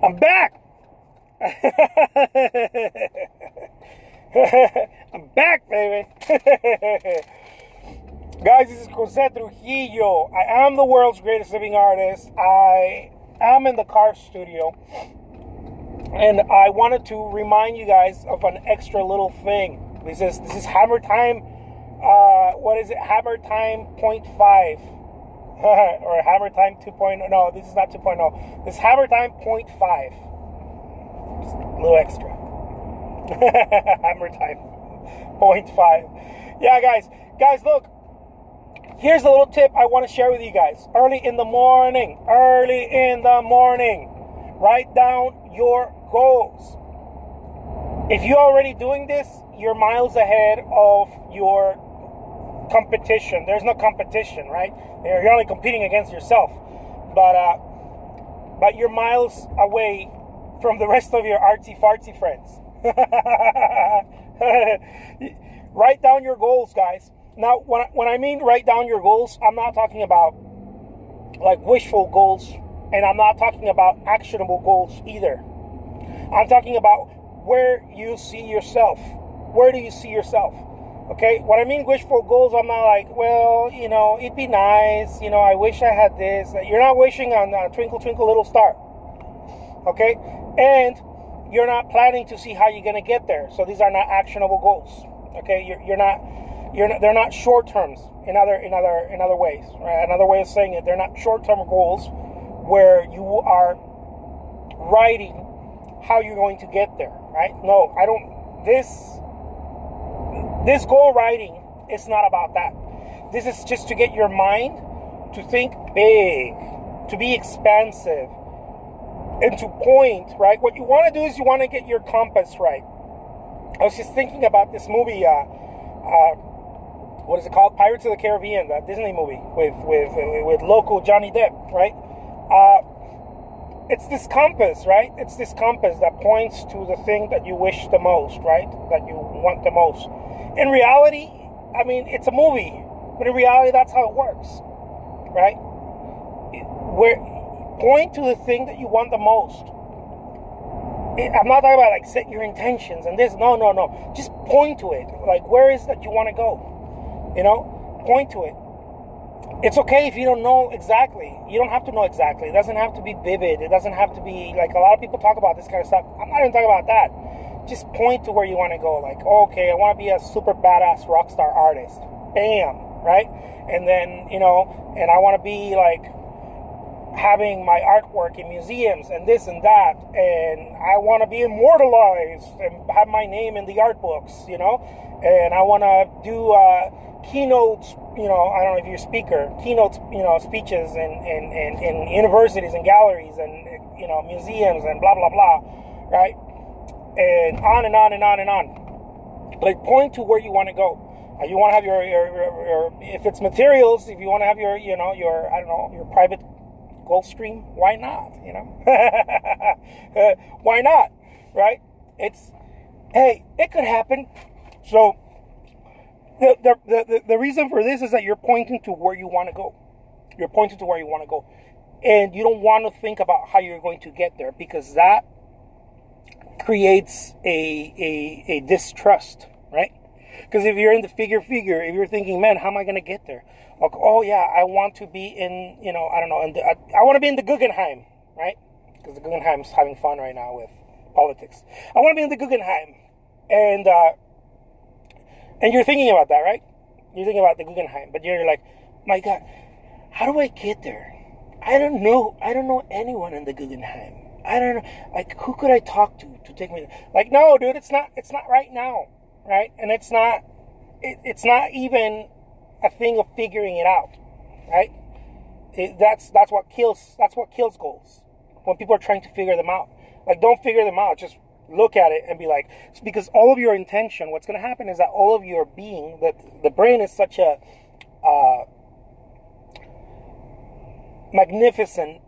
I'm back. I'm back, baby. Guys, this is Jose Trujillo. I am the world's greatest living artist. I am in the car studio. And I wanted to remind you guys of an extra little thing. This is Hammer Time. What is it? Hammer Time 0.5. Or Hammer Time 2.0. No, this is not 2.0. This is Hammer Time 0.5. Just a little extra. Hammer Time 0.5. Yeah, guys, look. Here's a little tip I want to share with you guys. Early in the morning, write down your goals. If you're already doing this, you're miles ahead of your competition. There's no competition, right? You're only competing against yourself. But you're miles away from the rest of your artsy-fartsy friends. Write down your goals, guys. Now, when I mean write down your goals, I'm not talking about like wishful goals, and I'm not talking about actionable goals either. I'm talking about where you see yourself. Where do you see yourself? Okay? When I mean wishful goals, I'm not like, well, it'd be nice. I wish I had this. You're not wishing on Twinkle, Twinkle, Little Star. Okay? And you're not planning to see how you're going to get there. So these are not actionable goals. Okay? They're not short terms in other ways. Right? Another way of saying it, they're not short-term goals where you are writing how you're going to get there, right? No, I don't. This goal writing is not about that. This is just to get your mind to think big, to be expansive, and to point, right? What you want to do is you want to get your compass right. I was just thinking about this movie, what is it called? Pirates of the Caribbean, that Disney movie with local Johnny Depp, right? It's this compass, right? It's this compass that points to the thing that you wish the most, right? That you want the most. In reality, I mean, it's a movie, but in reality, that's how it works, right? Point to the thing that you want the most. I'm not talking about like set your intentions and this. No. Just point to it. Like, where is that you want to go? Point to it. It's okay if you don't know exactly. You don't have to know exactly. It doesn't have to be vivid. It doesn't have to be like a lot of people talk about this kind of stuff. I'm not even talking about that. Just point to where you want to go. Like, okay, I want to be a super badass rock star artist. Bam, right? And then, and I want to be like having my artwork in museums and this and that. And I want to be immortalized and have my name in the art books, And I want to do keynotes, I don't know if you're a speaker, keynotes, speeches in universities and galleries and, museums and blah, blah, blah, right? And on and on and on and on. Like, point to where you want to go. You want to have your if it's materials, if you want to have your private gold stream, why not, why not, right? It could happen. So, the reason for this is that you're pointing to where you want to go. You're pointing to where you want to go. And you don't want to think about how you're going to get there, because that creates a distrust, right? Because if you're in the figure, if you're thinking, man, how am I going to get there? Like, oh yeah, I want to be in, I want to be in the Guggenheim, right? Because the Guggenheim's having fun right now with politics. I want to be in the Guggenheim. And you're thinking about that, right? You're thinking about the Guggenheim, but you're like, my God, how do I get there? I don't know anyone in the Guggenheim. I don't know, like, who could I talk to take me there? Like, no, dude, it's not right now, right? And it's not even a thing of figuring it out, right? That's what kills goals. When people are trying to figure them out. Like, don't figure them out, just look at it and be like, because all of your intention, what's going to happen is that all of your being, that the brain is such a magnificent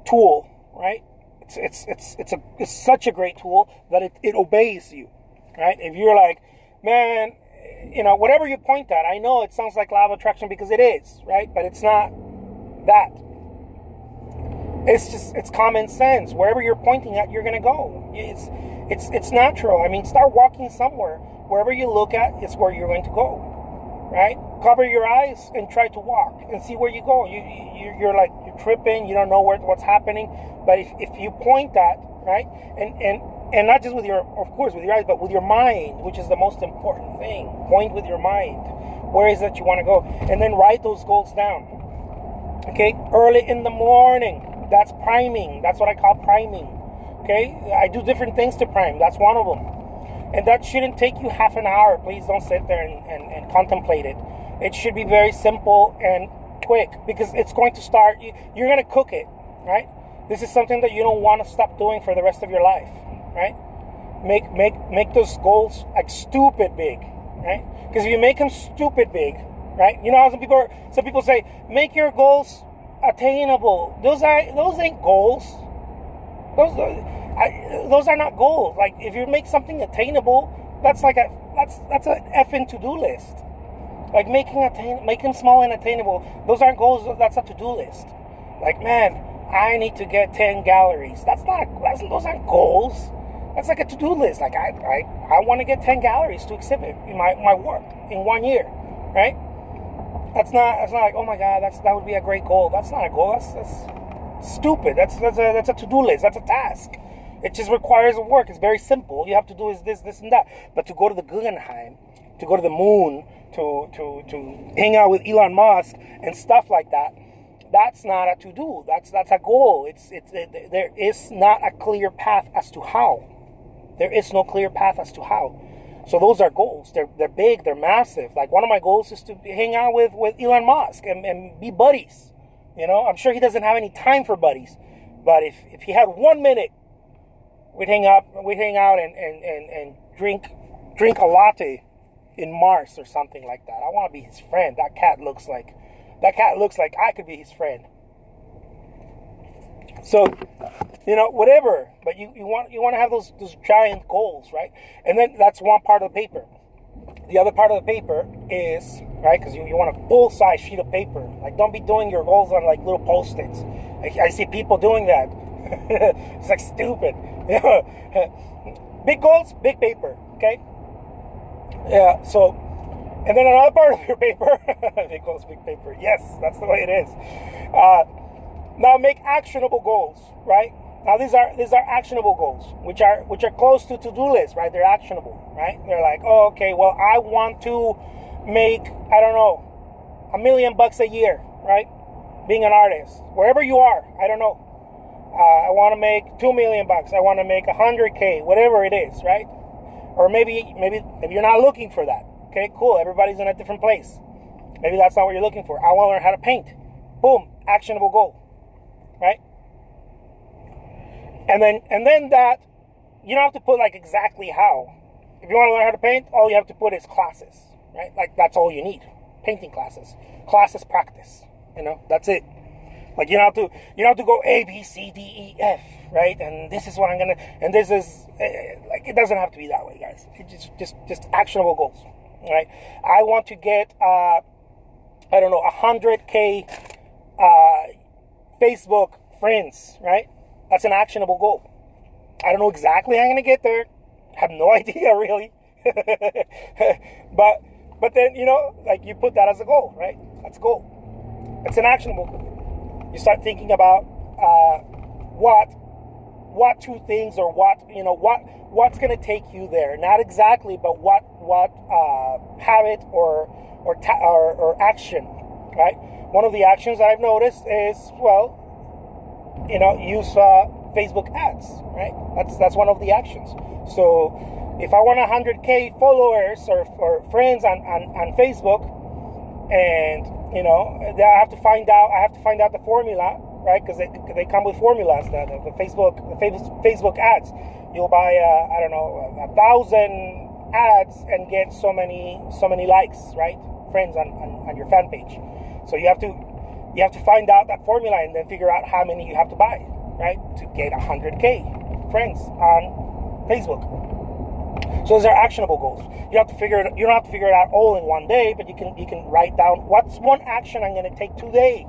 tool, right? It's such a great tool that it obeys you, right? If you're like, man, whatever you point at, I know it sounds like law of attraction because it is, right? But it's not that. It's common sense. Wherever you're pointing at, you're gonna go. It's natural. I mean, start walking somewhere. Wherever you look at, it's where you're going to go, right? Cover your eyes and try to walk and see where you go. You're like, you're tripping. You don't know what's happening. But if you point at, right, and not just with your, of course, with your eyes, but with your mind, which is the most important thing. Point with your mind. Where is it you want to go? And then write those goals down. Okay, early in the morning. That's priming. That's what I call priming. Okay, I do different things to prime. That's one of them. And that shouldn't take you half an hour. Please don't sit there and contemplate it. It should be very simple and quick, because it's going to start, you're going to cook it, right? This is something that you don't want to stop doing for the rest of your life, right? Make those goals like stupid big, right? Because if you make them stupid big, right? You know how some people say, make your goals attainable. Those ain't goals. Those are not goals. Like, if you make something attainable, that's a effing to-do list. Like, making small and attainable, those aren't goals. That's a to-do list. Like, man, I need to get 10 galleries. Those aren't goals. That's like a to-do list. Like, I want to get 10 galleries to exhibit in my work in 1 year, right? That's not like, oh my God, that would be a great goal. That's not a goal. That's stupid. That's a to-do list. That's a task. It just requires work. It's very simple. You have to do is this, and that. But to go to the Guggenheim, to go to the moon, to hang out with Elon Musk and stuff like that, that's not a to-do. That's a goal. There is not a clear path as to how. There is no clear path as to how. So those are goals. They're big. They're massive. Like, one of my goals is to hang out with Elon Musk and be buddies. You know, I'm sure he doesn't have any time for buddies. But if he had 1 minute, we'd hang out and drink a latte in Mars or something like that. I want to be his friend. That cat looks like I could be his friend. So, you know, whatever. But you want to have those giant goals, right? And then that's one part of the paper. The other part of the paper is, right, because you want a full-size sheet of paper. Like, don't be doing your goals on, like, little Post-its. I see people doing that. It's like stupid. Big goals, big paper, okay? Yeah, so, and then another part of your paper, big goals, big paper. Yes, that's the way it is. Now make actionable goals, right? Now these are actionable goals, which are close to to-do lists, right? They're actionable, right? They're like, oh, okay, well, I want to make, I don't know, $1 million a year, right? Being an artist, wherever you are, I don't know. I want to make $2 million. I want to make 100K, whatever it is, right? Or maybe you're not looking for that. Okay, cool. Everybody's in a different place. Maybe that's not what you're looking for. I want to learn how to paint. Boom, actionable goal, right? And then that, you don't have to put like exactly how. If you want to learn how to paint, all you have to put is classes, right? Like, that's all you need. Painting classes. Classes practice. You know, that's it. Like, you don't have to go A, B, C, D, E, F, right? And this is what I'm gonna, and this is, like, it doesn't have to be that way, guys. It's just actionable goals, right? I want to get, I don't know, 100K Facebook friends, right? That's an actionable goal. I don't know exactly how I'm gonna get there. I have no idea, really. but then, you know, like, you put that as a goal, right? That's a goal. It's an actionable goal. You start thinking about what two things, or what's going to take you there. Not exactly, but what habit or action, right? One of the actions that I've noticed is, well, you know, use Facebook ads, right? That's one of the actions. So if I want 100K followers or friends on Facebook, and you know, I have to find out the formula, right? Because they come with formulas. The Facebook ads. You'll buy I don't know, 1,000 ads and get so many likes, right? Friends on your fan page. So you have to find out that formula and then figure out how many you have to buy, right, to get 100K friends on Facebook. So those are actionable goals. You don't have to figure it out all in one day, but you can write down, what's one action I'm going to take today,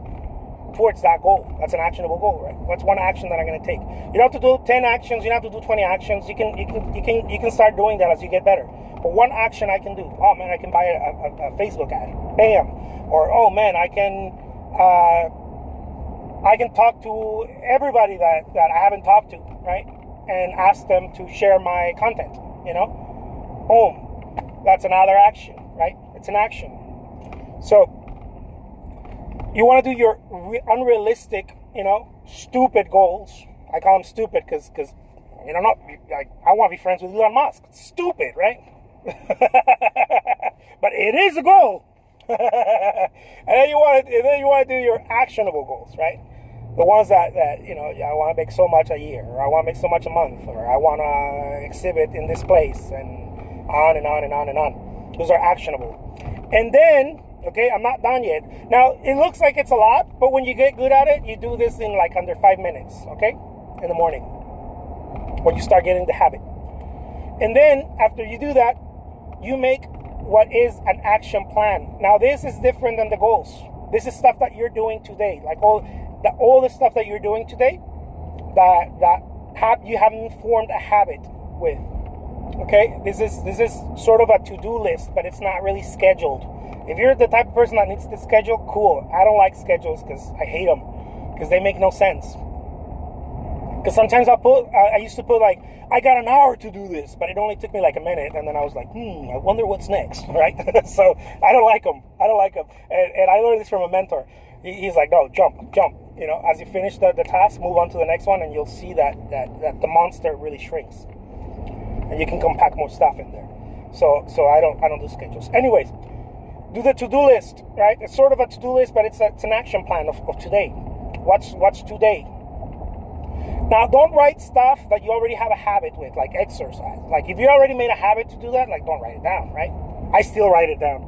towards that goal. That's an actionable goal, right? What's one action that I'm going to take? You don't have to do 10 actions. You don't have to do 20 actions. You can start doing that as you get better. But one action I can do. Oh man, I can buy a Facebook ad. Bam. Or oh man, I can talk to everybody that I haven't talked to, right? And ask them to share my content. Boom. That's another action, right? It's an action. So you want to do your unrealistic, stupid goals. I call them stupid because I want to be friends with Elon Musk. It's stupid, right? But it is a goal. And then you want to do your actionable goals, right? The ones that I want to make so much a year, or I want to make so much a month, or I want to exhibit in this place, and on and on and on and on. Those are actionable. And then, okay, I'm not done yet. Now, it looks like it's a lot, but when you get good at it, you do this in like under 5 minutes, okay, in the morning, when you start getting the habit. And then, after you do that, you make what is an action plan. Now, this is different than the goals. This is stuff that you're doing today, like all the stuff that you're doing today that you haven't formed a habit with. Okay, this is sort of a to-do list, but it's not really scheduled. If you're the type of person that needs to schedule, cool. I don't like schedules because I hate them because they make no sense. Because sometimes I used to put like, I got an hour to do this, but it only took me like a minute, and then I was like, I wonder what's next, right? So I don't like them. And I learned this from a mentor. He's like, no, jump. As you finish the task, move on to the next one, and you'll see that the monster really shrinks, and you can compact more stuff in there. So I don't do schedules. Anyways, do the to-do list, right? It's sort of a to-do list, but it's an action plan of today. What's today? Now, don't write stuff that you already have a habit with, like exercise. Like, if you already made a habit to do that, like, don't write it down, right? I still write it down.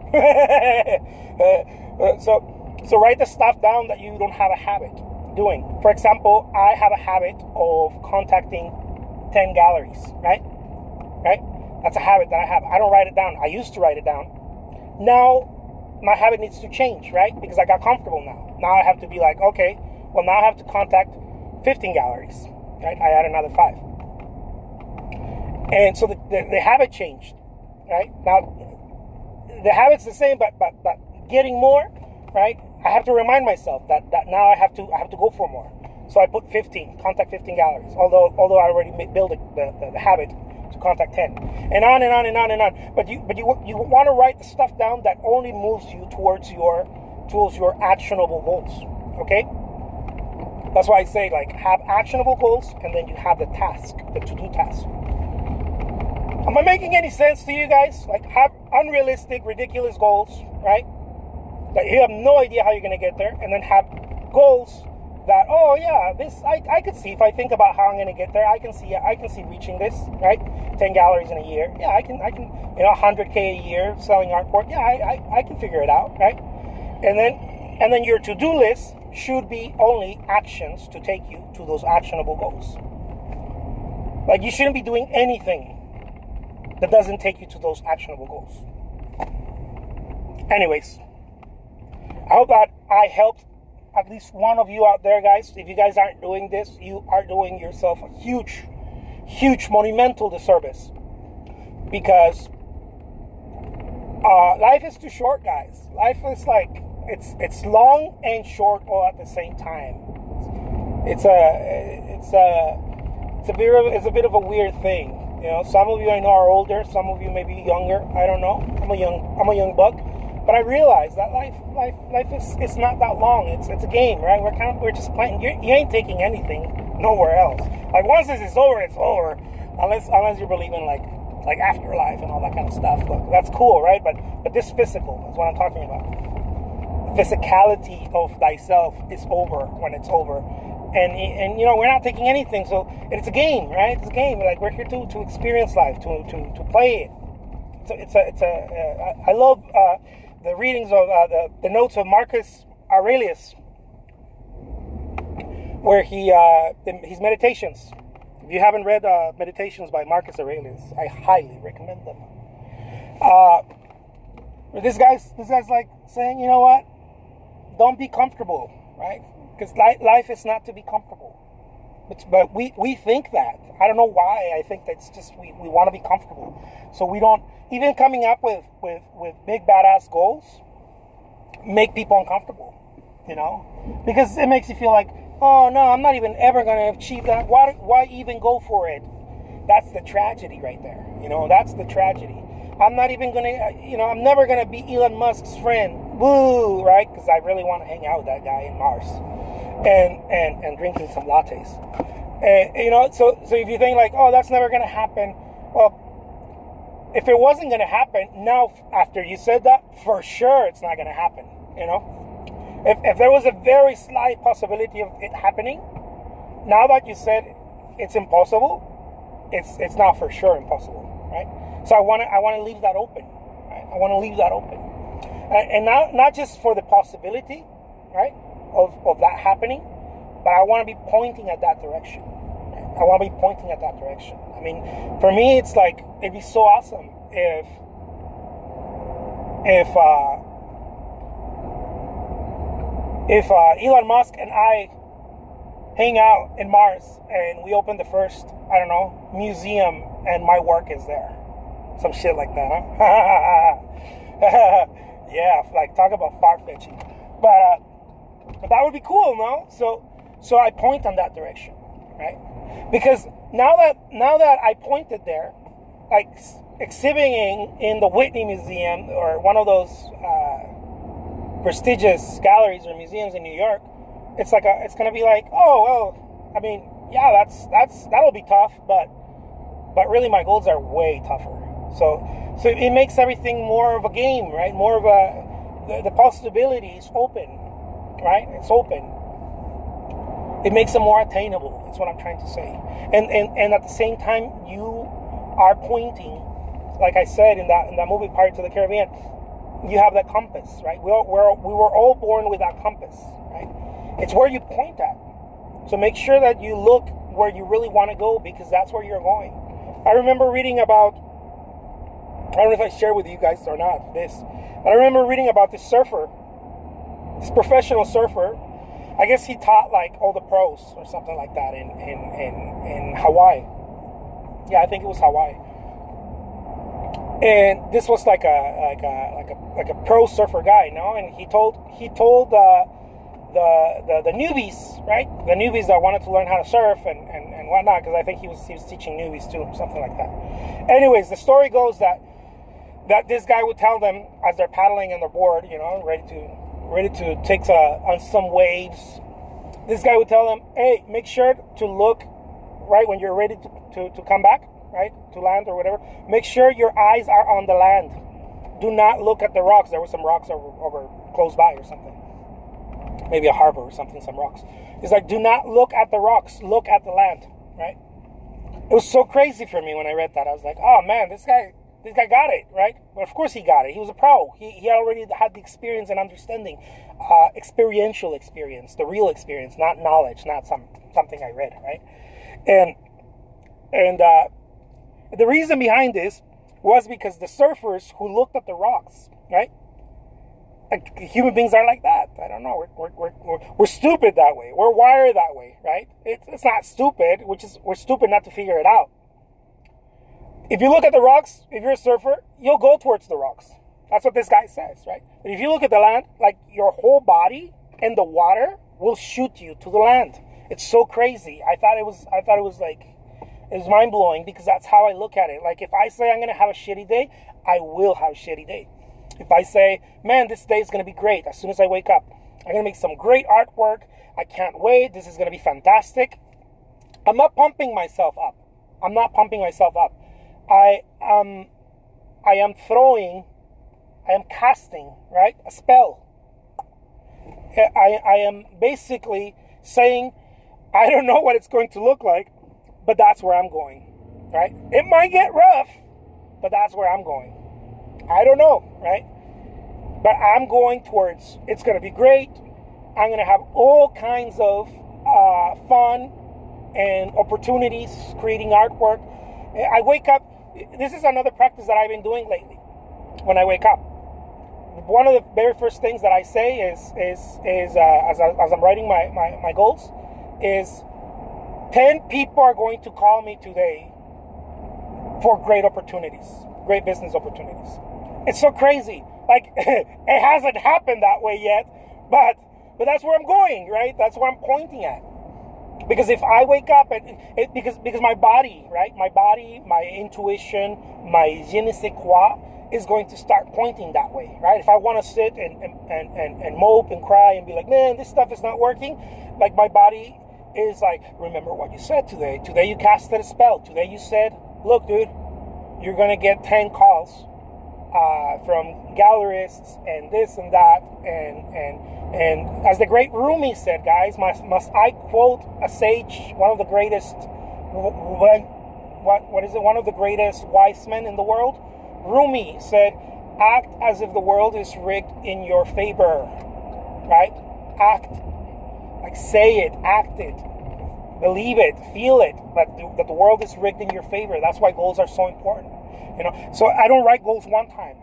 So write the stuff down that you don't have a habit doing. For example, I have a habit of contacting 10 galleries, right? Right? That's a habit that I have. I don't write it down. I used to write it down. Now, my habit needs to change, right? Because I got comfortable now. Now I have to be like, okay, well, now I have to contact 15 galleries, right? I add another 5. And so the habit changed, right? Now, the habit's the same, but getting more, right? I have to remind myself that now I have to go for more. So I put 15, contact 15 galleries, although I already built the habit to contact 10, and on and on and on and on. But you want to write the stuff down that only moves you towards your actionable goals, okay? That's why I say, like, have actionable goals, and then you have the task, the to-do task. Am I making any sense to you guys? Like, have unrealistic, ridiculous goals, right? That you have no idea how you're going to get there, and then have goals that, oh yeah, this I could see if I think about how I'm going to get there. I can see reaching this, right? 10 galleries in a year. Yeah, I can 100K a year selling artwork. Yeah, I can figure it out, right? And then your to-do list should be only actions to take you to those actionable goals. Like, you shouldn't be doing anything that doesn't take you to those actionable goals. Anyways, I hope that I helped at least one of you out there, guys. If you guys aren't doing this, you are doing yourself a huge, monumental disservice. Because life is too short, guys. Life is like, it's long and short all at the same time. It's a bit of a weird thing. Some of you I know are older, some of you may be younger. I don't know. I'm a young buck. But I realize that life is not that long. It's a game, right? We're just playing. You ain't taking anything nowhere else. Like, once this is over, it's over. Unless you believe in like afterlife and all that kind of stuff. But that's cool, right? But this physical is what I'm talking about. The physicality of thyself is over when it's over. And we're not taking anything, so it's a game, right? It's a game. Like, we're here to experience life, to play it. I love the readings of the notes of Marcus Aurelius, where his meditations. If you haven't read Meditations by Marcus Aurelius, I highly recommend them. This guy's like saying, you know what? Don't be comfortable, right? Because life is not to be comfortable. But we think that. I don't know why. I think that's just we want to be comfortable. So we don't, even coming up with big badass goals, make people uncomfortable, you know? Because it makes you feel like, oh no, I'm not even ever going to achieve that. Why even go for it? That's the tragedy right there. You know, that's the tragedy. I'm not even going to, I'm never going to be Elon Musk's friend. Woo, right? Because I really want to hang out with that guy in Mars. And drinking some lattes. And, so if you think like, oh, that's never going to happen. Well, if it wasn't going to happen, now after you said that, for sure it's not going to happen, you know? If there was a very slight possibility of it happening, now that you said it's impossible, it's not for sure impossible, right? So I want to leave that open, right? I want to leave that open. And not just for the possibility, right, of that happening, but I want to be pointing at that direction. Right? I want to be pointing at that direction. I mean, for me, it's like, it'd be so awesome if Elon Musk and I hang out in Mars and we open the first, I don't know, museum and my work is there. Some shit like that, huh? Yeah, like talk about far-fetching. But that would be cool, no? So I point on that direction, right? Because now that I pointed there, like exhibiting in the Whitney Museum or one of those prestigious galleries or museums in New York, it's gonna be like, oh well, I mean, yeah, that'll be tough, but really my goals are way tougher. So it makes everything more of a game, right? More of the possibility is open, right? It's open. It makes it more attainable. That's what I'm trying to say. And at the same time, you are pointing, like I said in that movie Pirates of the Caribbean, you have that compass, right? We were all born with that compass, right? It's where you point at. So make sure that you look where you really want to go, because that's where you're going. I remember reading about, I don't know if I shared with you guys or not this, but I remember reading about this surfer, this professional surfer. I guess he taught like all the pros or something like that in Hawaii. Yeah, I think it was Hawaii. And this was like a pro surfer guy, you know. And he told the newbies, right? The newbies that wanted to learn how to surf and whatnot, because I think he was teaching newbies too, something like that. Anyways, the story goes that this guy would tell them as they're paddling on their board, you know, ready to take on some waves. This guy would tell them, hey, make sure to look right when you're ready to come back, right, to land or whatever. Make sure your eyes are on the land. Do not look at the rocks. There were some rocks over close by or something. Maybe a harbor or something, some rocks. It's like, do not look at the rocks. Look at the land, right? It was so crazy for me when I read that. I was like, oh man, this guy got it, right? But of course he got it. He was a pro. He already had the experience and understanding, experiential experience, the real experience, not knowledge, not something I read, right? And the reason behind this was because the surfers who looked at the rocks, right? Like, human beings are like that. I don't know. We're stupid that way. We're wired that way, right? It's not stupid. We're stupid not to figure it out. If you look at the rocks, if you're a surfer, you'll go towards the rocks. That's what this guy says, right? But if you look at the land, like, your whole body and the water will shoot you to the land. It's so crazy. I thought it was mind blowing, because that's how I look at it. Like, if I say I'm gonna have a shitty day, I will have a shitty day. If I say, man, this day is gonna be great, as soon as I wake up, I'm gonna make some great artwork. I can't wait. This is gonna be fantastic. I'm not pumping myself up. I am casting, right, a spell. I am basically saying, I don't know what it's going to look like, but that's where I'm going, right? It might get rough, but that's where I'm going. I don't know, right? But I'm going towards, it's going to be great. I'm going to have all kinds of fun and opportunities creating artwork. I wake up. This is another practice that I've been doing lately. When I wake up, one of the very first things that I say is as I'm writing my goals is 10 people are going to call me today for great opportunities, great business opportunities. It's so crazy. Like, it hasn't happened that way yet, but that's where I'm going, right? That's where I'm pointing at. Because if I wake up and because my body, right? My body, my intuition, my je ne sais quoi is going to start pointing that way, right? If I want to sit and mope and cry and be like, man, this stuff is not working, like my body is like, remember what you said today. Today you casted a spell. Today you said, look, dude, you're going to get 10 calls from gallerists and this and that. And as the great Rumi said, guys, must I quote a sage, one of the greatest, what is it? One of the greatest wise men in the world? Rumi said, act as if the world is rigged in your favor, right? Act, like say it, act it, believe it, feel it, that the world is rigged in your favor. That's why goals are so important, you know? So I don't write goals one time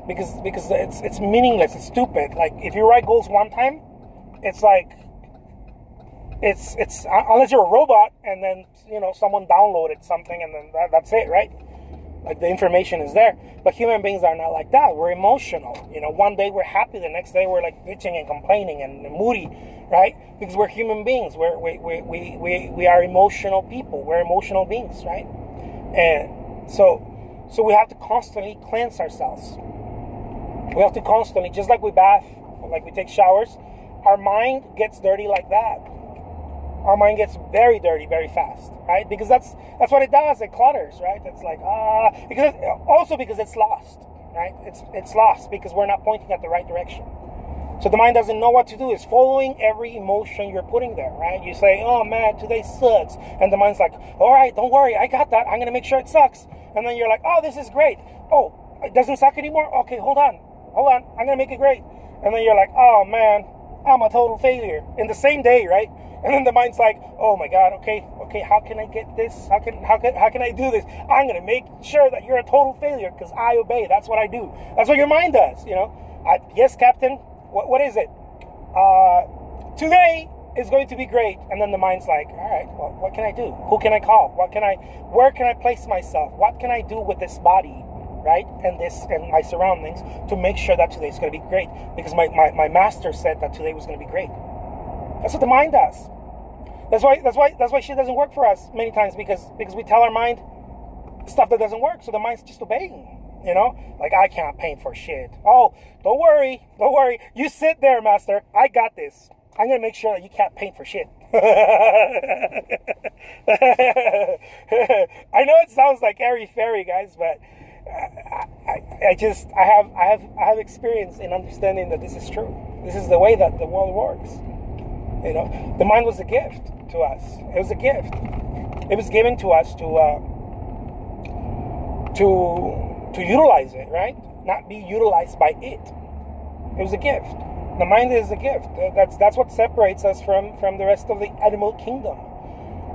because it's meaningless, it's stupid. Like, if you write goals one time, it's like, it's unless you're a robot and then, you know, someone downloaded something and then that's it, right? Like, the information is there. But human beings are not like that. We're emotional. You know, one day we're happy, the next day we're like bitching and complaining and moody, right? Because we're human beings. We are emotional people. We're emotional beings, right? And so we have to constantly cleanse ourselves. We have to constantly, just like we bath, like we take showers, our mind gets dirty like that. Our mind gets very dirty very fast, right? Because that's what it does. It clutters, right? It's like because it's lost, right? It's lost because we're not pointing at the right direction. So the mind doesn't know what to do. It's following every emotion you're putting there, right? You say, "Oh man, today sucks," and the mind's like, "All right, don't worry, I got that. I'm gonna make sure it sucks." And then you're like, "Oh, this is great. Oh, it doesn't suck anymore. Okay, hold on, I'm gonna make it great." And then you're like, "Oh man, I'm a total failure." In the same day, right? And then the mind's like, "Oh my God, okay, how can I get this? How can I do this? I'm gonna make sure that you're a total failure because I obey. That's what I do." That's what your mind does, you know. Yes, Captain. What is it? Today is going to be great. And then the mind's like, "All right, well, what can I do? Who can I call? Where can I place myself? What can I do with this body, right? And my surroundings to make sure that today is going to be great? Because my master said that today was going to be great." That's what the mind does. That's why shit doesn't work for us many times because we tell our mind stuff that doesn't work. So the mind's just obeying. You know, like, I can't paint for shit. Oh, don't worry. You sit there, master. I got this. I'm gonna make sure that you can't paint for shit. I know it sounds like airy fairy, guys, but I have experience in understanding that this is true. This is the way that the world works. You know, the mind was a gift to us. It was a gift. It was given to us to utilize it, right? Not be utilized by it. It was a gift. The mind is a gift. That's what separates us from the rest of the animal kingdom,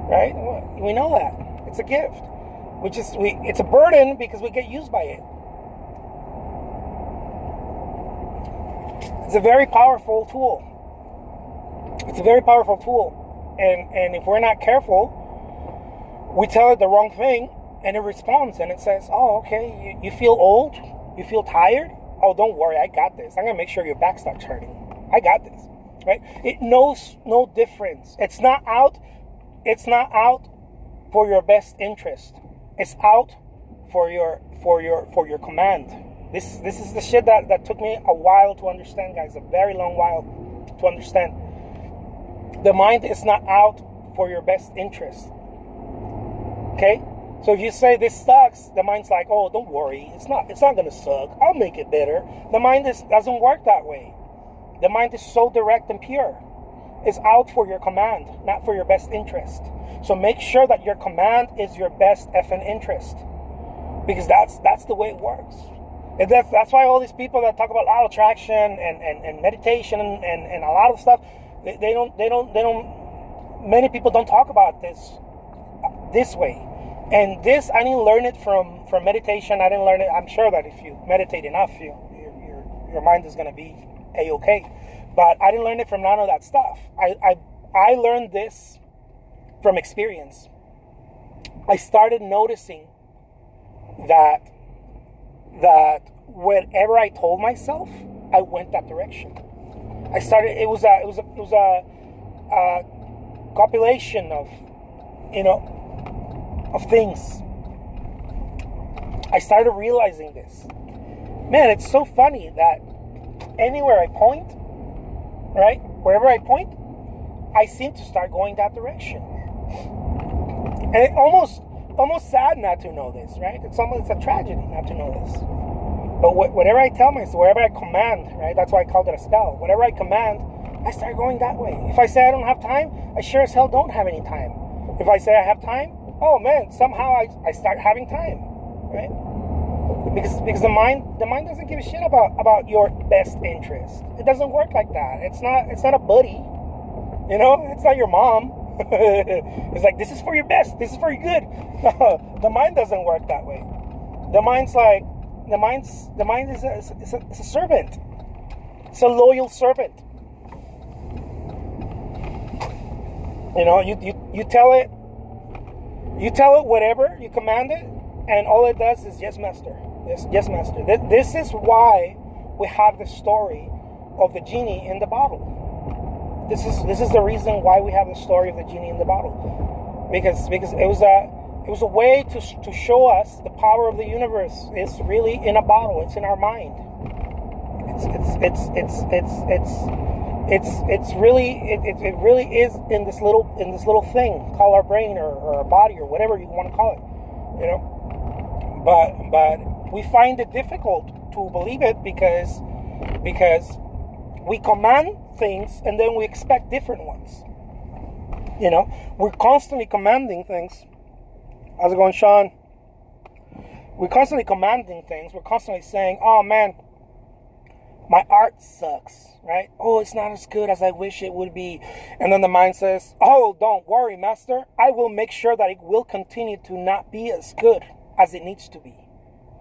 right? We know that it's a gift. It's a burden because we get used by it. It's a very powerful tool. It's a very powerful tool, and if we're not careful, we tell it the wrong thing, and it responds, and it says, "Oh, okay, you feel old? You feel tired? Oh, don't worry, I got this. I'm gonna make sure your back starts hurting. I got this." Right? It knows no difference. It's not out for your best interest. It's out for your command. This is the shit that took me a while to understand, guys. A very long while to understand. The mind is not out for your best interest. Okay? So if you say this sucks, the mind's like, "Oh, don't worry, it's not gonna suck. I'll make it better." The mind doesn't work that way. The mind is so direct and pure. It's out for your command, not for your best interest. So make sure that your command is your best effing interest, because that's the way it works. And that's why all these people that talk about law of attraction and meditation and a lot of stuff, they don't. Many people don't talk about this way. And this, I didn't learn it from meditation. I didn't learn it. I'm sure that if you meditate enough, your mind is going to be A-okay. But I didn't learn it from none of that stuff. I learned this from experience. I started noticing that whatever I told myself, I went that direction. It was a compilation of, of things. I started realizing this. Man, it's so funny that anywhere I point, right, wherever I point, I seem to start going that direction. And it almost sad not to know this, right? It's a tragedy not to know this. But whatever I tell myself, whatever I command, right? That's why I called it a spell. Whatever I command, I start going that way. If I say I don't have time, I sure as hell don't have any time. If I say I have time, oh man, somehow I start having time, right? Because the mind doesn't give a shit about your best interest. It doesn't work like that. It's not a buddy, It's not your mom. It's like, this is for your best. This is for your good. The mind doesn't work that way. The mind is a servant. It's a loyal servant. You tell it whatever, you command it, and all it does is yes, master. Yes, master. This is why we have the story of the genie in the bottle. This is the reason why we have the story of the genie in the bottle, because it was a way to show us the power of the universe is really in a bottle. It's in our mind. It really is in this little thing called our brain or our body or whatever you want to call it, But we find it difficult to believe it because we command things and then we expect different ones. We're constantly commanding things. How's it going, Sean? We're constantly commanding things. We're constantly saying, oh man, my art sucks, right? Oh, it's not as good as I wish it would be. And then the mind says, oh, don't worry, master. I will make sure that it will continue to not be as good as it needs to be.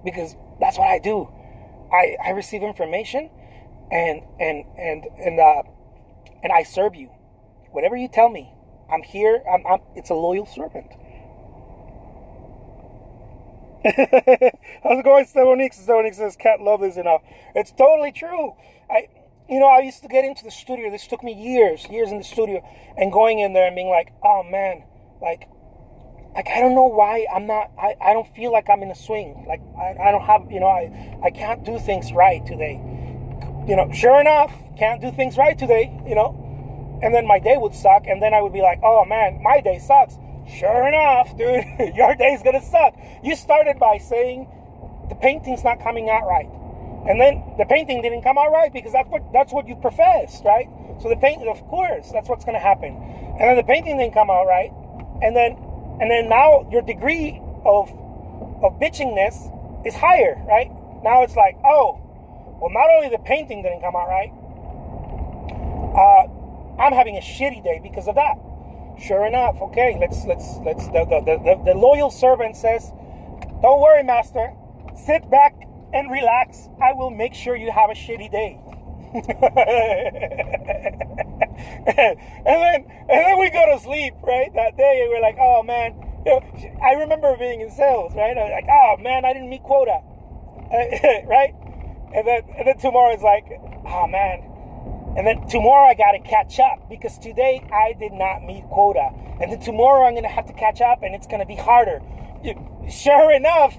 Because that's what I do. I receive information and I serve you. Whatever you tell me, I'm here. It's a loyal servant. How's it going, Stevonix? Stevonix says, can't love this enough. It's totally true. I used to get into the studio. This took me years in the studio, and going in there and being like, oh man, like I don't know why I don't feel like I'm in a swing. Like I don't have, I can't do things right today. Sure enough, can't do things right today, and then my day would suck, and then I would be like, oh man, my day sucks. Sure enough, dude, your day's gonna suck. You started by saying the painting's not coming out right, and then the painting didn't come out right because that's what you professed, right? So the painting, of course, that's what's gonna happen. And then the painting didn't come out right, and then now your degree of bitchingness is higher, right? Now it's like, oh, well, not only the painting didn't come out right, I'm having a shitty day because of that. Sure enough, okay, let's the loyal servant says, don't worry, master, sit back and relax. I will make sure you have a shitty day. and then we go to sleep, right? That day, and we're like, oh man, I remember being in sales, right? I was like, oh man, I didn't meet quota, right? And then tomorrow is like, oh man. And then tomorrow I got to catch up because today I did not meet quota. And then tomorrow I'm going to have to catch up and it's going to be harder. Sure enough,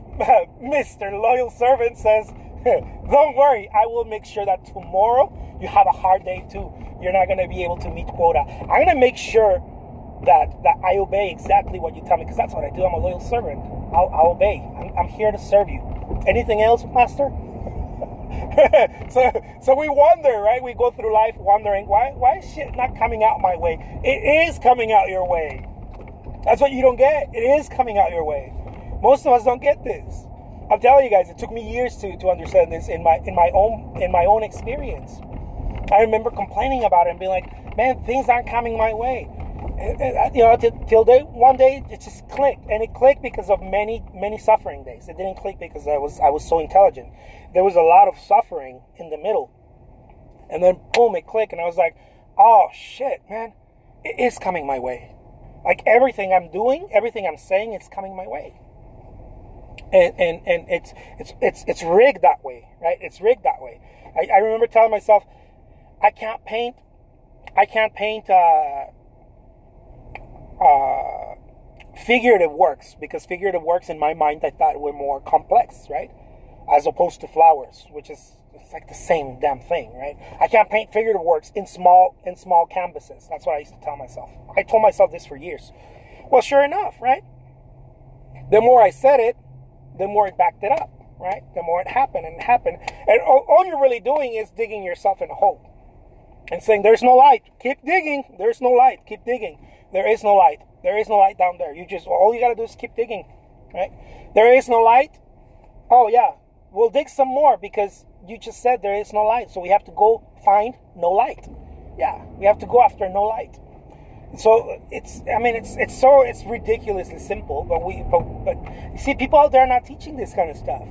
Mr. Loyal Servant says, don't worry, I will make sure that tomorrow you have a hard day too. You're not going to be able to meet quota. I'm going to make sure that I obey exactly what you tell me because that's what I do. I'm a loyal servant. I'll obey. I'm here to serve you. Anything else, master? so we wonder, right? We go through life wondering, why is shit not coming out my way? It is coming out your way. That's what you don't get. It is coming out your way. Most of us don't get this. I'm telling you guys, it took me years to understand this in my own experience. I remember complaining about it and being like, man, things aren't coming my way. Till one day it just clicked, and it clicked because of many suffering days. It didn't click because I was so intelligent. There was a lot of suffering in the middle, and then boom, it clicked, and I was like, oh shit, man, it is coming my way. Like everything I'm doing, everything I'm saying, it's coming my way, and it's rigged that way, right? It's rigged that way. I remember telling myself, I can't paint figurative works, because figurative works in my mind I thought were more complex, right? As opposed to flowers, which is, it's like the same damn thing, right? I can't paint figurative works in small canvases. That's what I used to tell myself. I told myself this for years. Well, sure enough, right? The more I said it, the more it backed it up, right? The more it happened and happened. And all you're really doing is digging yourself in a hole and saying, there's no light. Keep digging. There's no light. Keep digging. There is no light. There is no light down there. All you got to do is keep digging, right? There is no light. Oh, yeah. We'll dig some more because you just said there is no light. So we have to go find no light. Yeah. We have to go after no light. So it's ridiculously simple, but you see, people out there are not teaching this kind of stuff.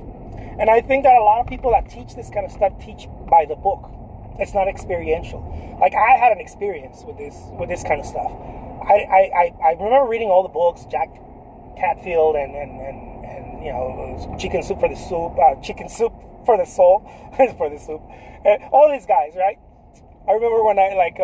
And I think that a lot of people that teach this kind of stuff teach by the book. It's not experiential. Like, I had an experience with this kind of stuff. I remember reading all the books, Jack Catfield and Chicken Soup for the Soul, for the Soup, all these guys, right? I remember when I like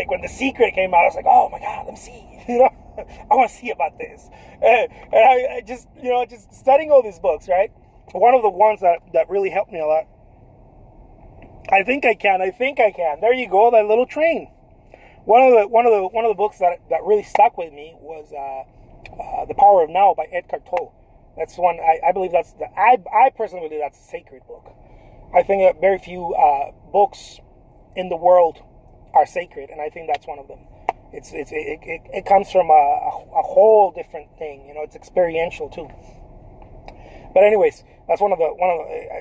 when The Secret came out, I was like, oh my God, let me see, I want to see about this, and I just just studying all these books, right? One of the ones that really helped me a lot. I think I can. There you go, that little train. One of the books that really stuck with me was The Power of Now by Eckhart Tolle. That's one I believe I personally believe that's a sacred book. I think that very few books in the world are sacred, and I think that's one of them. It comes from a whole different thing. It's experiential too. But anyways, that's one of the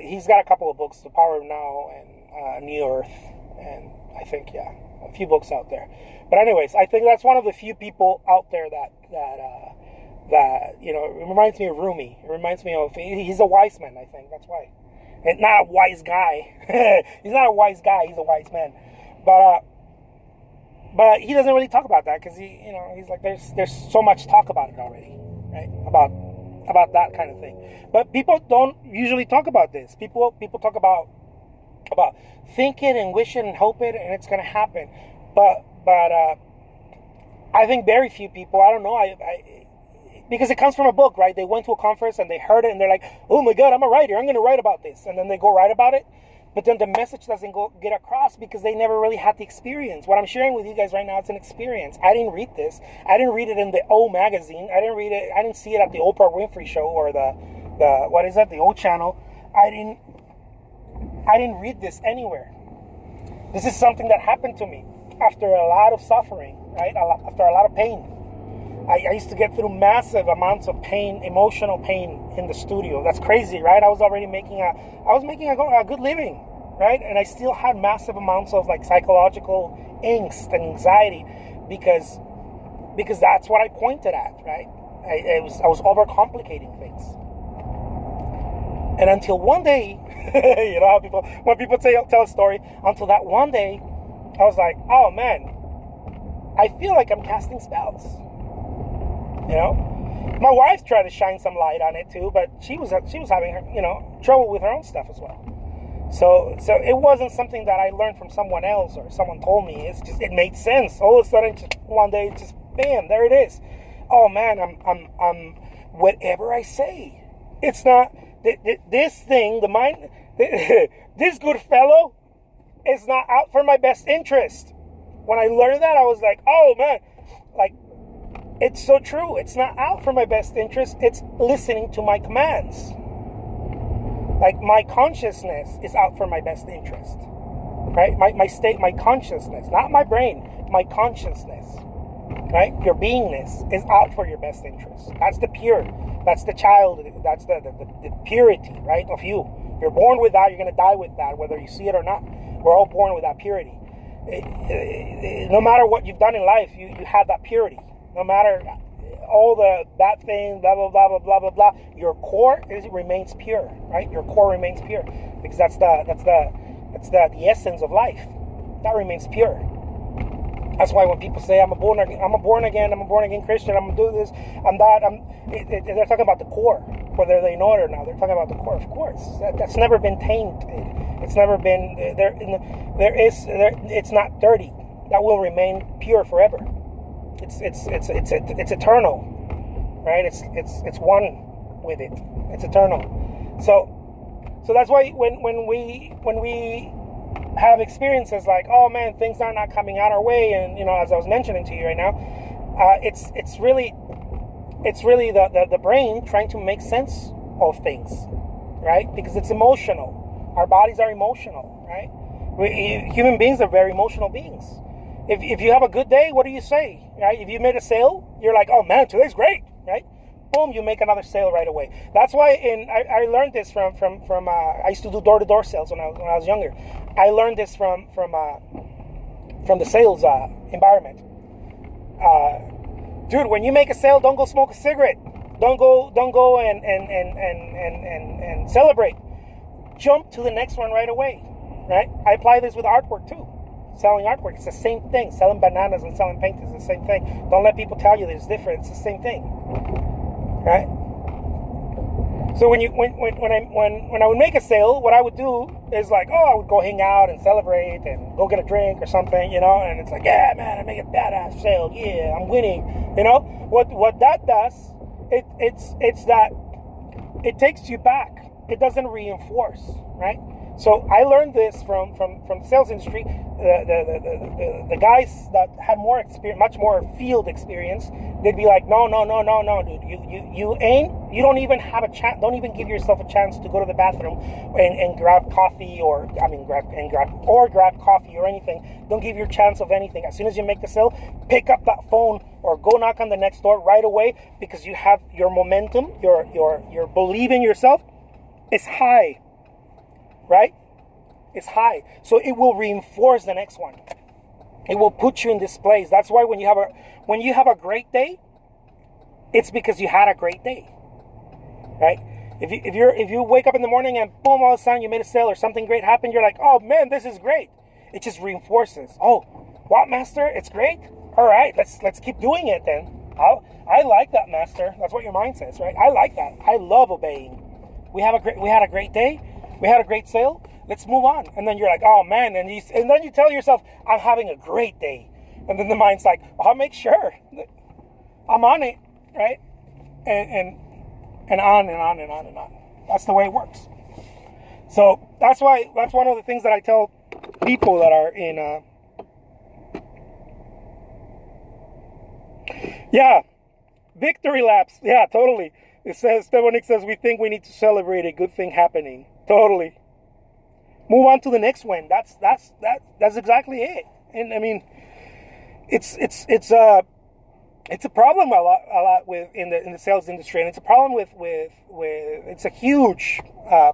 he's got a couple of books, The Power of Now and New Earth, and I think a few books out there. But anyways, I think that's one of the few people out there that it reminds me of Rumi. It reminds me of, he's a wise man, I think, that's why. And not a wise guy. He's not a wise guy, he's a wise man. But he doesn't really talk about that because he's like, there's so much talk about it already, right? About that kind of thing. But people don't usually talk about this. People talk about think it and wish it and hope it and it's going to happen. But I think very few people, I don't know, because it comes from a book, right? They went to a conference and they heard it and they're like, oh my God, I'm a writer. I'm going to write about this. And then they go write about it. But then the message doesn't get across because they never really had the experience. What I'm sharing with you guys right now, it's an experience. I didn't read this. I didn't read it in the O magazine. I didn't read it. I didn't see it at the Oprah Winfrey Show or the what is that? The O Channel. I didn't read this anywhere. This is something that happened to me after a lot of suffering, right? After a lot of pain. I used to get through massive amounts of pain, emotional pain in the studio. That's crazy, right? I was making a good living, right? And I still had massive amounts of like psychological angst and anxiety because that's what I pointed at, right? I was overcomplicating things. And until one day, how when people tell a story, until that one day, I was like, oh man, I feel like I'm casting spells. My wife tried to shine some light on it too, but she was having trouble with her own stuff as well. So it wasn't something that I learned from someone else or someone told me. It made sense. All of a sudden, just one day, just bam, there it is. Oh man, I'm whatever I say. It's not this thing. The mind, this good fellow, is not out for my best interest. When I learned that, I was like, oh man, like. It's so true. It's not out for my best interest. It's listening to my commands. Like my consciousness is out for my best interest. Right? My state, my consciousness, not my brain, my consciousness. Right? Your beingness is out for your best interest. That's the pure. That's the child. That's the purity, right, of you. You're born with that. You're going to die with that, whether you see it or not. We're all born with that purity. No matter what you've done in life, you have that purity. No matter all the bad things, blah blah blah blah blah blah blah. Your core remains pure, right? Your core remains pure because that's the essence of life. That remains pure. That's why when people say I'm a born again Christian, I'm gonna do this, I'm that, they're talking about the core, whether they know it or not. They're talking about the core, of course. That's never been tainted. It's never been there. It's not dirty. That will remain pure forever. It's eternal, right? It's one with it. It's eternal. So that's why when we have experiences like, oh man, things are not coming out our way, and as I was mentioning to you right now, it's really the brain trying to make sense of things, right? Because it's emotional. Our bodies are emotional, right? Human beings are very emotional beings. If you have a good day, what do you say, right? If you made a sale, you're like, oh man, today's great, right? Boom, you make another sale right away. That's why I learned this from I used to do door-to-door sales when I was younger. I learned this from the sales environment. Dude, when you make a sale, don't go smoke a cigarette. Don't go and celebrate. Jump to the next one right away, right? I apply this with artwork too. Selling artwork, it's the same thing. Selling bananas and selling paint is the same thing. Don't let people tell you that it's different. It's the same thing, right? So when I would make a sale, what I would do is like, I would go hang out and celebrate and go get a drink or something, and it's like, yeah, man, I make a badass sale. Yeah, I'm winning. What that does, it's that it takes you back. It doesn't reinforce, right? So I learned this from the sales industry. The guys that had more experience, much more field experience, they'd be like, no, dude, you don't even have a chance. Don't even give yourself a chance to go to the bathroom and grab coffee grab coffee or anything. Don't give your chance of anything. As soon as you make the sale, pick up that phone or go knock on the next door right away, because you have your momentum, your belief in yourself is high. Right? It's high. So it will reinforce the next one. It will put you in this place. That's why when you have a great day, it's because you had a great day. Right? If you wake up in the morning and boom, all of a sudden you made a sale or something great happened, you're like, oh man, this is great. It just reinforces. Oh, what, master? It's great? All right, let's keep doing it then. I like that, master. That's what your mind says, right? I like that. I love obeying. We had a great day. We had a great sale. Let's move on. And then you're like, oh man, and then you tell yourself, I'm having a great day. And then the mind's like, I'll make sure I'm on it, right? And on and on and on and on. That's the way it works. So that's one of the things that I tell people that are in victory laps. Yeah, totally. It says, Stefanik says, we think we need to celebrate a good thing happening. Totally. Move on to the next one. That's exactly it. And I mean, it's a problem a lot with in the sales industry, and it's a problem with it's a huge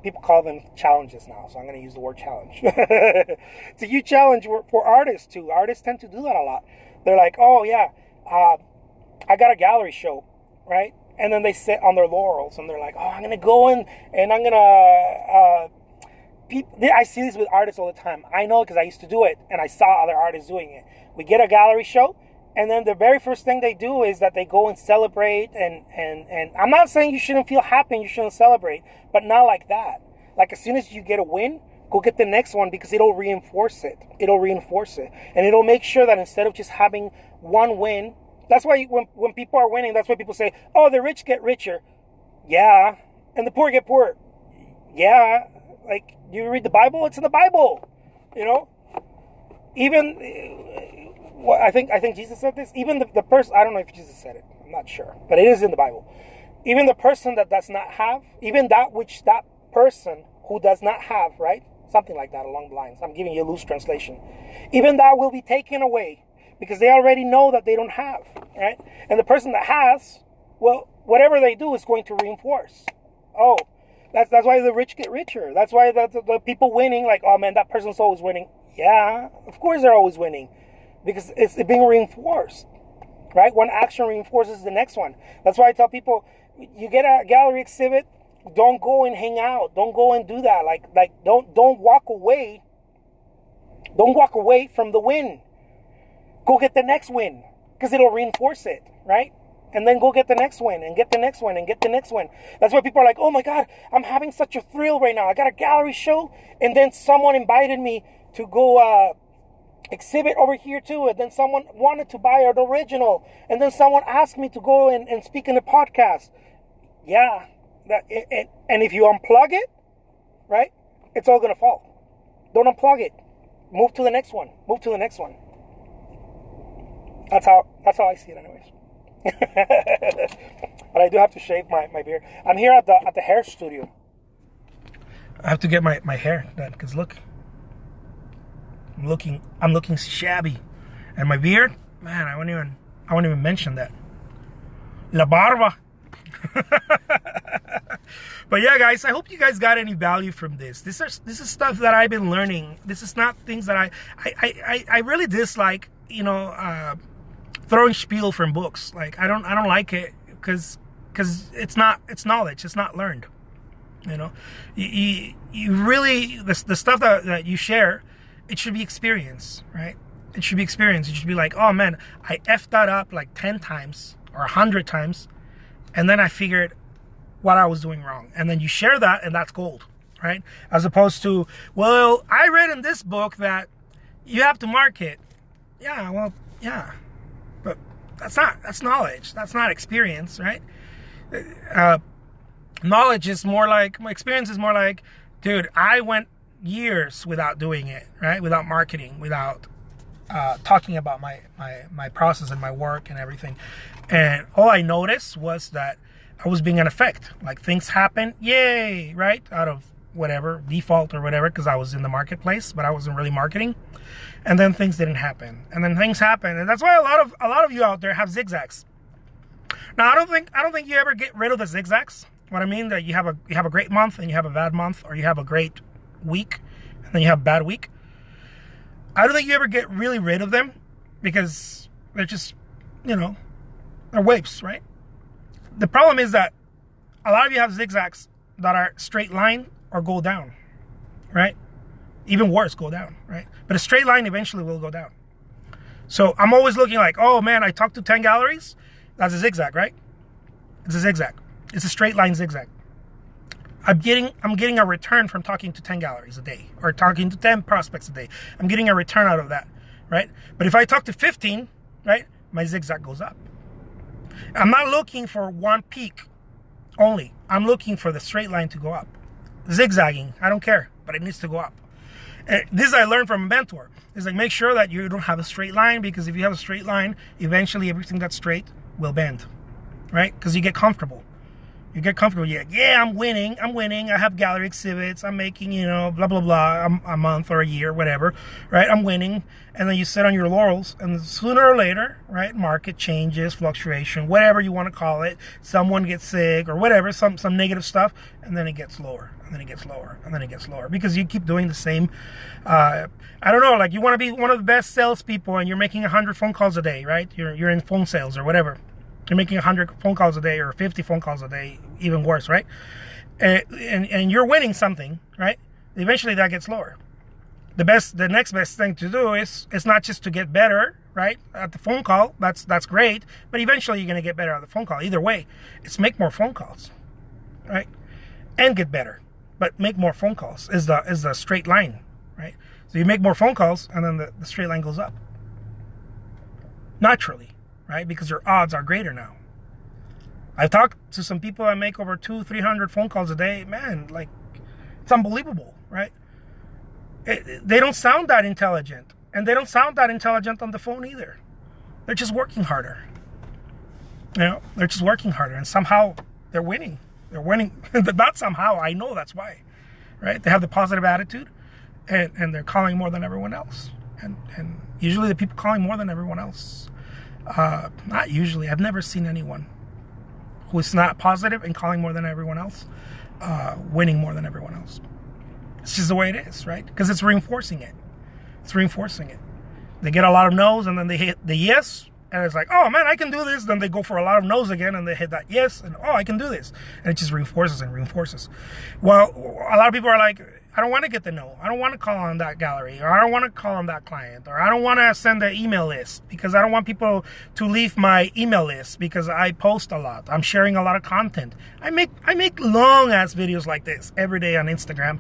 people call them challenges now. So I'm going to use the word challenge. It's a huge challenge for artists too. Artists tend to do that a lot. They're like, oh yeah, I got a gallery show, right? And then they sit on their laurels and they're like, oh, I'm going to go in and I'm going to, I see this with artists all the time. I know because I used to do it and I saw other artists doing it. We get a gallery show and then the very first thing they do is that they go and celebrate and I'm not saying you shouldn't feel happy and you shouldn't celebrate, but not like that. Like as soon as you get a win, go get the next one because it'll reinforce it. And it'll make sure that instead of just having one win, that's why when people are winning, that's why people say, oh, the rich get richer. Yeah. And the poor get poorer. Yeah. Like, you read the Bible? It's in the Bible. Even, I think Jesus said this. Even the person, I don't know if Jesus said it. I'm not sure. But it is in the Bible. Even the person that does not have, even that person who does not have, right? Something like that along the lines. I'm giving you a loose translation. Even that will be taken away. Because they already know that they don't have, right? And the person that has, well, whatever they do is going to reinforce. Oh, that's why the rich get richer. That's why the people winning, like, oh man, that person's always winning. Yeah, of course they're always winning. Because it's being reinforced, right? One action reinforces the next one. That's why I tell people, you get a gallery exhibit, don't go and hang out. Don't go and do that. Like don't walk away. Don't walk away from the win. Go get the next win, because it'll reinforce it, right? And then go get the next win, and get the next one, and get the next one. That's why people are like, oh my God, I'm having such a thrill right now. I got a gallery show, and then someone invited me to go exhibit over here too, and then someone wanted to buy an original, and then someone asked me to go and speak in a podcast. Yeah, and if you unplug it, right, it's all gonna fall. Don't unplug it. Move to the next one. Move to the next one. That's how I see it, anyways. But I do have to shave my beard. I'm here at the hair studio. I have to get my hair done, because look, I'm looking shabby, and my beard, man, I won't even mention that. La barba. But yeah, guys, I hope you guys got any value from this. This is stuff that I've been learning. This is not things that I really dislike, throwing spiel from books. Like I don't like it, because it's knowledge. It's not learned. You really, the stuff that you share, it should be experience, right? It should be experience. It should be like, oh man, I effed that up like 10 times or 100 times, and then I figured what I was doing wrong. And then you share that, and that's gold, right? As opposed to, well, I read in this book that you have to market. Yeah, well, yeah. But that's knowledge. That's not experience, right? Knowledge is more like, my experience is more like, dude, I went years without doing it, right? Without marketing, without talking about my process and my work and everything. And all I noticed was that I was being an effect. Like things happen, yay, right? Out of whatever, default or whatever, because I was in the marketplace, but I wasn't really marketing. And then things didn't happen. And then things happen. And that's why a lot of you out there have zigzags. Now I don't think you ever get rid of the zigzags. What I mean, that you have a great month and you have a bad month, or you have a great week and then you have a bad week. I don't think you ever get really rid of them, because they're just, they're waves, right? The problem is that a lot of you have zigzags that are straight line or go down, right? Even worse, go down, right? But a straight line eventually will go down. So I'm always looking like, oh man, I talked to 10 galleries. That's a zigzag, right? It's a zigzag. It's a straight line zigzag. I'm getting a return from talking to 10 galleries a day, or talking to 10 prospects a day. I'm getting a return out of that, right? But if I talk to 15, right, my zigzag goes up. I'm not looking for one peak only. I'm looking for the straight line to go up. Zigzagging, I don't care, but it needs to go up. And this I learned from a mentor. It's like, make sure that you don't have a straight line, because if you have a straight line, eventually everything that's straight will bend, right? Because you get comfortable. You get comfortable. You're like, yeah, I'm winning. I have gallery exhibits. I'm making, blah, blah, blah, a month or a year, whatever, right? I'm winning. And then you sit on your laurels, and sooner or later, right, market changes, fluctuation, whatever you want to call it. Someone gets sick or whatever, some negative stuff, and then it gets lower, and then it gets lower, and then it gets lower, because you keep doing the same. I don't know, like you want to be one of the best salespeople, and you're making 100 phone calls a day, right? You're in phone sales or whatever. You're making 100 phone calls a day, or 50 phone calls a day, even worse, right? And you're winning something, right? Eventually that gets lower. The next best thing to do is not just to get better, right, at the phone call. That's great, but eventually you're going to get better at the phone call. Either way, it's make more phone calls, right? And get better, but make more phone calls is the straight line, right? So you make more phone calls, and then the straight line goes up naturally, right? Because your odds are greater now. I've talked to some people that make over 200-300 phone calls a day. Man, like, it's unbelievable, right? They don't sound that intelligent, and they don't sound that intelligent on the phone either. They're just working harder. They're just working harder, and somehow they're winning. They're winning. Not somehow, I know that's why, right? They have the positive attitude, and they're calling more than everyone else. And usually the people calling more than everyone else, not usually, I've never seen anyone who is not positive and calling more than everyone else, winning more than everyone else. It's just the way it is, right? Because it's reinforcing it. It's reinforcing it. They get a lot of no's, and then they hit the yes, and it's like, oh man, I can do this. Then they go for a lot of no's again, and they hit that yes, and oh, I can do this, and it just reinforces and reinforces. Well, a lot of people are like, I don't want to get the no. I don't want to call on that gallery, or I don't want to call on that client, or I don't want to send an email list because I don't want people to leave my email list because I post a lot. I'm sharing a lot of content. I make long ass videos like this every day on Instagram,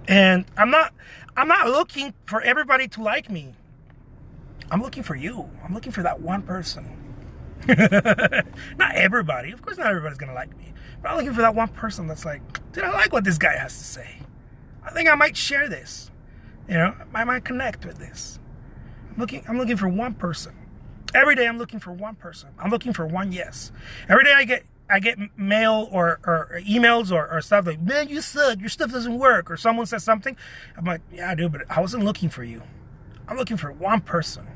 and I'm not looking for everybody to like me. I'm looking for you. I'm looking for that one person. Not everybody. Of course, not everybody's gonna like me, but I'm looking for that one person that's like, dude, I like what this guy has to say. I think I might share this. You know, I might connect with this. I'm looking for one person. Every day I'm looking for one person. I'm looking for one yes. Every day I get mail or emails or stuff like, man, you suck, your stuff doesn't work, or someone says something. I'm like, yeah, I do, but I wasn't looking for you. I'm looking for one person.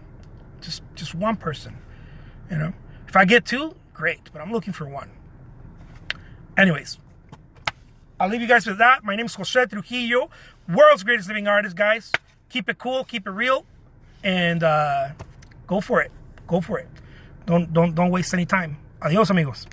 Just one person. You know? If I get two, great, but I'm looking for one. Anyways, I'll leave you guys with that. My name is Jose Trujillo, world's greatest living artist, guys. Keep it cool, keep it real, and go for it. Go for it. Don't waste any time. Adios, amigos.